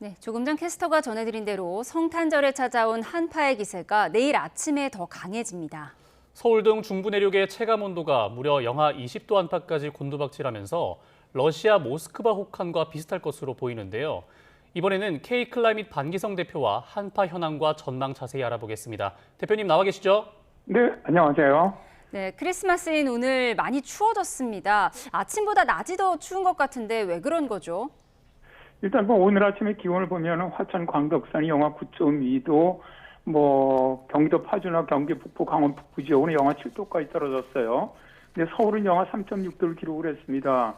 네, 조금 전 캐스터가 전해드린 대로 성탄절에 찾아온 한파의 기세가 내일 아침에 더 강해집니다. 서울 등 중부 내륙의 체감 온도가 무려 영하 20도 안팎까지 곤두박질하면서 러시아 모스크바 혹한과 비슷할 것으로 보이는데요. 이번에는 K-클라이밋 반기성 대표와 한파 현황과 전망 자세히 알아보겠습니다. 대표님 나와 계시죠? 네, 안녕하세요. 네, 크리스마스인 오늘 많이 추워졌습니다. 아침보다 낮이 더 추운 것 같은데 왜 그런 거죠? 일단 오늘 아침에 기온을 보면 화천 광덕산이 영하 9.2도, 경기도 파주나 경기 북부, 강원 북부 지역은 영하 7도까지 떨어졌어요. 근데 서울은 영하 3.6도를 기록을 했습니다.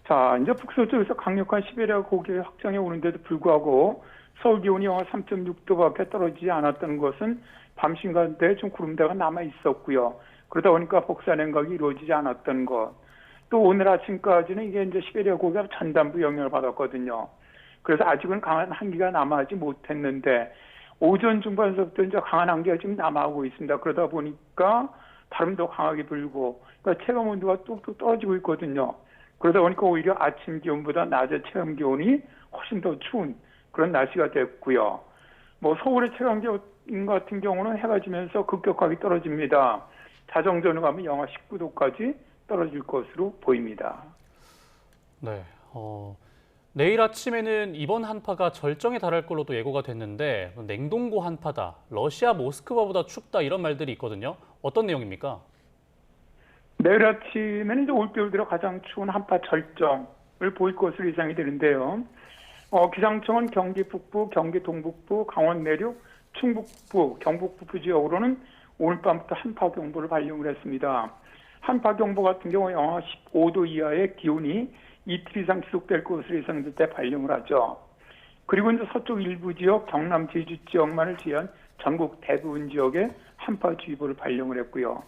자, 이제 북서쪽에서 강력한 시베리아 고기의 확장이 오는데도 불구하고 서울 기온이 영하 3.6도밖에 떨어지지 않았다는 것은 밤 시간대에 좀 구름대가 남아 있었고요. 그러다 보니까 복사 냉각이 이루어지지 않았던 것. 또 오늘 아침까지는 이게 이제 시베리아 고기가 전단부 영향을 받았거든요. 그래서 아직은 강한 한기가 남아하지 못했는데 오전 중반서부터 이제 강한 한기가 지금 남아오고 있습니다. 그러다 보니까 바람도 강하게 불고 그러니까 체감 온도가 뚝뚝 떨어지고 있거든요. 그러다 보니까 오히려 아침 기온보다 낮의 체감 기온이 훨씬 더 추운 그런 날씨가 됐고요. 서울의 체감 기온 같은 경우는 해가 지면서 급격하게 떨어집니다. 자정전후 가면 영하 19도까지 떨어질 것으로 보입니다. 네. 내일 아침에는 이번 한파가 절정에 달할 걸로도 예고가 됐는데 냉동고 한파다, 러시아 모스크바보다 춥다 이런 말들이 있거든요. 어떤 내용입니까? 내일 아침에는 이제 올겨울 들어 가장 추운 한파 절정을 보일 것으로 예상이 되는데요. 기상청은 경기 북부, 경기 동북부, 강원 내륙, 충북부, 경북 북부 지역으로는 오늘 밤부터 한파 경보를 발령을 했습니다. 한파 경보 같은 경우 영하 15도 이하의 기온이 이틀 이상 지속될 것으로 예상될 때 발령을 하죠. 그리고 이제 서쪽 일부 지역, 경남 제주 지역만을 제외한 전국 대부분 지역에 한파주의보를 발령을 했고요.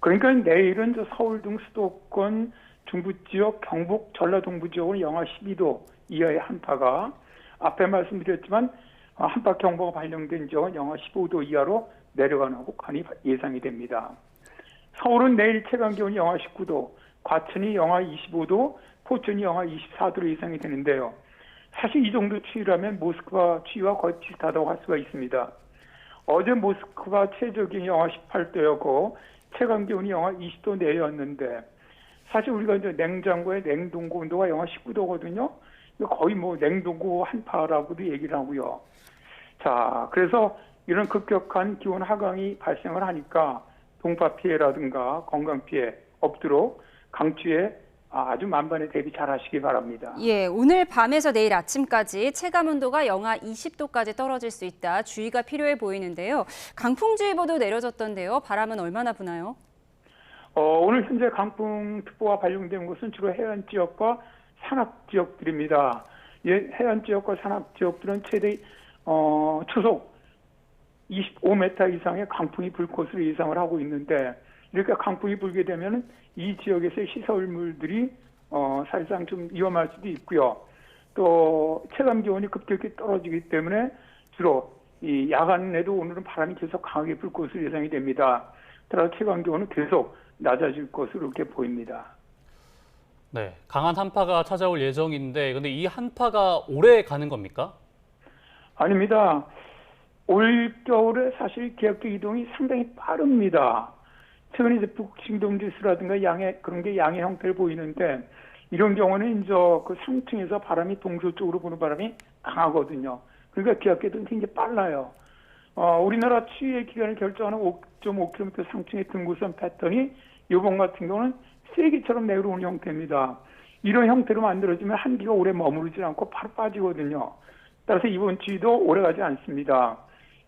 그러니까 내일은 저 서울 등 수도권 중부 지역, 경북, 전라동부 지역은 영하 12도 이하의 한파가 앞에 말씀드렸지만 한파 경보가 발령된 지역은 영하 15도 이하로 내려가는 혹한이 예상이 됩니다. 서울은 내일 최강 기온이 영하 19도, 과천이 영하 25도, 포천이 영하 24도로 예상이 되는데요. 사실 이 정도 추위라면 모스크바 추위와 거의 비슷하다고 할 수가 있습니다. 어제 모스크바 최저 기온이 영하 18도였고 최강 기온이 영하 20도 내였는데 사실 우리가 이제 냉장고의 냉동고 온도가 영하 19도거든요. 거의 냉동고 한파라고도 얘기를 하고요. 자, 그래서 이런 급격한 기온 하강이 발생을 하니까 동파 피해라든가 건강 피해 없도록 강추위에 아주 만반의 대비 잘 하시기 바랍니다. 예, 오늘 밤에서 내일 아침까지 체감 온도가 영하 20도까지 떨어질 수 있다. 주의가 필요해 보이는데요. 강풍주의보도 내려졌던데요. 바람은 얼마나 부나요? 오늘 현재 강풍특보가 발령된 곳은 주로 해안 지역과 산악 지역들입니다. 해안 지역과 산악 지역들은 최대 초속 25m 이상의 강풍이 불 것으로 예상을 하고 있는데 이렇게 강풍이 불게 되면 이 지역에서의 시설물들이 사실상 좀 위험할 수도 있고요. 또 체감 기온이 급격히 떨어지기 때문에 주로 이 야간에도 오늘은 바람이 계속 강하게 불 것으로 예상이 됩니다. 따라서 체감 기온은 계속 낮아질 것으로 이렇게 보입니다. 네, 강한 한파가 찾아올 예정인데 근데 이 한파가 오래 가는 겁니까? 아닙니다. 올 겨울에 사실 기압계 이동이 상당히 빠릅니다. 최근에 이제 북진동 지수라든가 그런 게 양의 형태를 보이는데 이런 경우는 이제 그 상층에서 바람이 동서쪽으로 부는 바람이 강하거든요. 그러니까 기압계도 굉장히 빨라요. 우리나라 추위의 기간을 결정하는 5.5km 상층의 등고선 패턴이 이번 같은 경우는 세기처럼 내려오는 형태입니다. 이런 형태로 만들어지면 한기가 오래 머무르지 않고 바로 빠지거든요. 따라서 이번 추위도 오래가지 않습니다.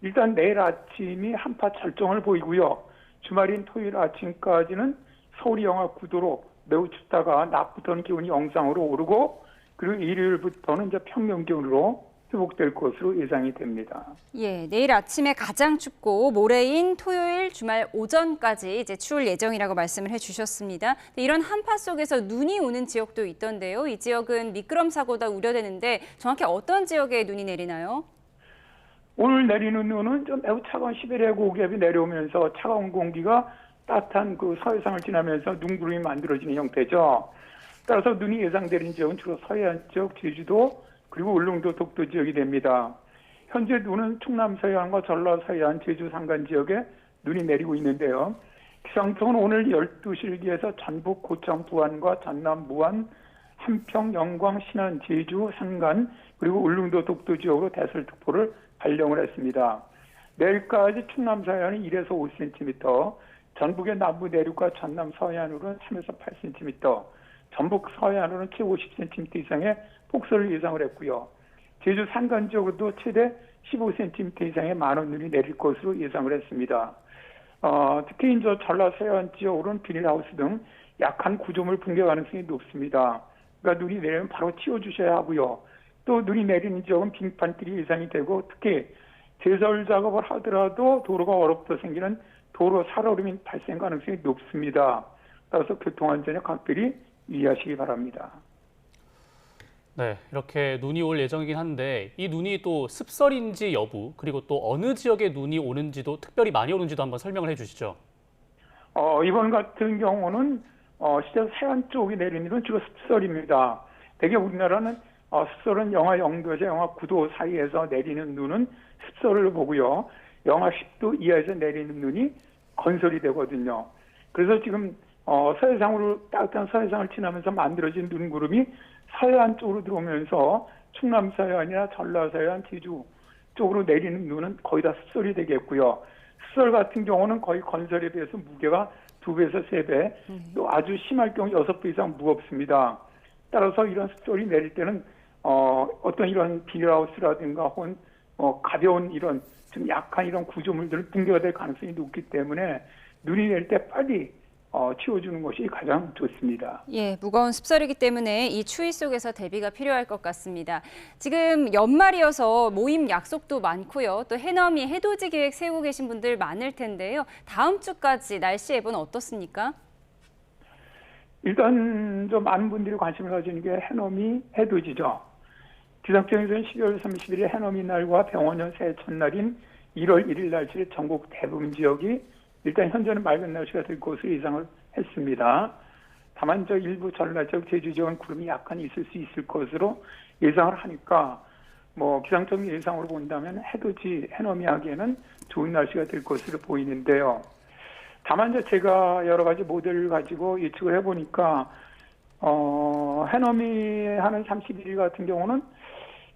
일단 내일 아침이 한파 절정을 보이고요. 주말인 토요일 아침까지는 서울이 영하 9도로 매우 춥다가 낮부터는 기온이 영상으로 오르고 그리고 일요일부터는 이제 평년 기온으로 회복될 것으로 예상이 됩니다. 예, 내일 아침에 가장 춥고 모레인 토요일 주말 오전까지 이제 추울 예정이라고 말씀을 해주셨습니다. 이런 한파 속에서 눈이 오는 지역도 있던데요. 이 지역은 미끄럼 사고가 우려되는데 정확히 어떤 지역에 눈이 내리나요? 오늘 내리는 눈은 좀 매우 차가운 시베리아 고기압이 내려오면서 차가운 공기가 따뜻한 그 서해상을 지나면서 눈구름이 만들어지는 형태죠. 따라서 눈이 예상되는 지역은 주로 서해안 지역, 제주도, 그리고 울릉도 독도 지역이 됩니다. 현재 눈은 충남 서해안과 전라 서해안, 제주 산간 지역에 눈이 내리고 있는데요. 기상청은 오늘 12시 일기에서 전북, 고창, 부안과 전남, 무안, 함평, 영광, 신안, 제주, 산간 그리고 울릉도 독도 지역으로 대설특보를 발령을 했습니다. 내일까지 충남 서해안은 1에서 5cm, 전북의 남부 내륙과 전남 서해안으로는 3에서 8cm, 전북 서해안으로는 최고 10cm 이상의 폭설을 예상을 했고요. 제주 산간 지역으로도 최대 15cm 이상의 많은 눈이 내릴 것으로 예상을 했습니다. 특히 이제 전라 서해안 지역으로는 비닐하우스 등 약한 구조물 붕괴 가능성이 높습니다. 그러니까 눈이 내리면 바로 치워주셔야 하고요. 또 눈이 내리는 지역은 빙판길이 예상이 되고 특히 제설 작업을 하더라도 도로가 얼어붙어 생기는 도로 살얼음이 발생 가능성이 높습니다. 따라서 교통안전에 각별히 유의하시기 바랍니다. 네, 이렇게 눈이 올 예정이긴 한데 이 눈이 또 습설인지 여부 그리고 또 어느 지역에 눈이 오는지도 특별히 많이 오는지도 한번 설명을 해주시죠. 이번 같은 경우는 실제 서해안 쪽이 내리는 건 주로 습설입니다. 대개 우리나라는 습설은 영하 0도에서 영하 9도 사이에서 내리는 눈은 습설을 보고요. 영하 10도 이하에서 내리는 눈이 건설이 되거든요. 그래서 지금 서해상으로 따뜻한 서해상을 지나면서 만들어진 눈구름이 서해안 쪽으로 들어오면서 충남 서해안이나 전라 서해안, 제주 쪽으로 내리는 눈은 거의 다 습설이 되겠고요. 습설 같은 경우는 거의 건설에 비해서 무게가 2배에서 3배, 또 아주 심할 경우 6배 이상 무겁습니다. 따라서 이런 습설이 내릴 때는 어떤 이런 비닐하우스라든가 혹은 가벼운 이런 좀 약한 이런 구조물들은 붕괴가 될 가능성이 높기 때문에 눈이 내릴 때 빨리 치워주는 것이 가장 좋습니다. 예, 무거운 습설이기 때문에 이 추위 속에서 대비가 필요할 것 같습니다. 지금 연말이어서 모임 약속도 많고요. 또 해넘이 해돋이 계획 세우고 계신 분들 많을 텐데요. 다음 주까지 날씨 예보는 어떻습니까? 일단 좀 많은 분들이 관심을 가지는 게 해넘이 해돋이죠. 기상청에서는 12월 31일 해넘이 날과 병원년 새해 첫날인 1월 1일 날씨를 전국 대부분 지역이 일단 현재는 맑은 날씨가 될 것으로 예상을 했습니다. 다만 일부 전라 지역, 제주 지역은 구름이 약간 있을 수 있을 것으로 예상을 하니까 기상청 예상으로 본다면 해돋이, 해넘이 하기에는 좋은 날씨가 될 것으로 보이는데요. 다만 제가 여러 가지 모델을 가지고 예측을 해보니까 해넘이 하는 31일 같은 경우는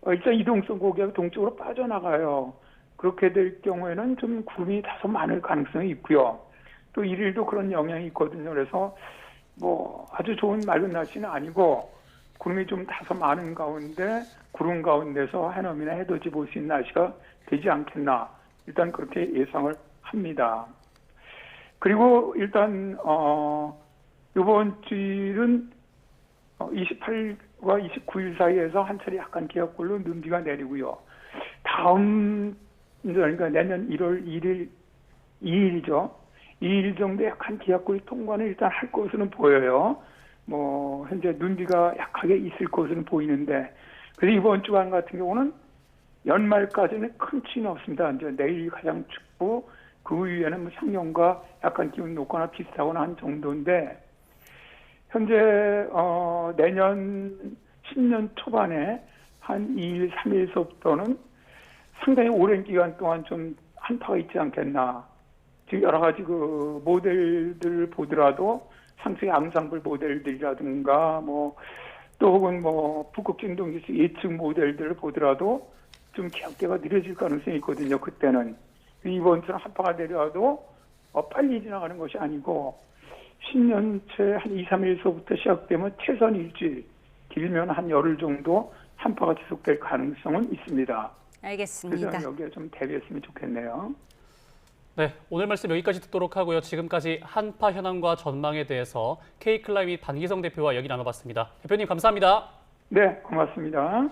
일단 이동성 고기가 동쪽으로 빠져나가요. 그렇게 될 경우에는 좀 구름이 다소 많을 가능성이 있고요. 또 1일도 그런 영향이 있거든요. 그래서 아주 좋은 맑은 날씨는 아니고 구름이 좀 다소 많은 가운데 구름 가운데서 해넘이나 해돋이 볼 수 있는 날씨가 되지 않겠나. 일단 그렇게 예상을 합니다. 그리고 일단 이번 주일은 28일과 29일 사이에서 한 차례 약간 기압골로 눈비가 내리고요. 다음 그러니까 내년 1월 1일, 2일이죠. 2일 정도 약한 기압골이 통과는 일단 할 것으로는 보여요. 현재 눈비가 약하게 있을 것으로는 보이는데, 그래서 이번 주간 같은 경우는 연말까지는 큰 추위는 없습니다. 이제 내일 가장 춥고, 그 위에는 상년과 약간 기온 높거나 비슷하거나 한 정도인데, 현재, 내년 10년 초반에 한 2일, 3일서부터는 상당히 오랜 기간 동안 좀 한파가 있지 않겠나. 지금 여러 가지 그 모델들 보더라도 상승의 앙상블 모델들이라든가 또 혹은 북극 진동기수 예측 모델들을 보더라도 좀 기압계가 느려질 가능성이 있거든요. 그때는 이번처럼 한파가 내려와도 빨리 지나가는 것이 아니고 10년째 한 2, 3일서부터 시작되면 최선 일주일, 길면 한 열흘 정도 한파가 지속될 가능성은 있습니다. 알겠습니다. 그래서 여기에 좀 대비했으면 좋겠네요. 네, 오늘 말씀 여기까지 듣도록 하고요. 지금까지 한파 현황과 전망에 대해서 K클라이밋 반기성 대표와 이야기 나눠봤습니다. 대표님 감사합니다. 네, 고맙습니다.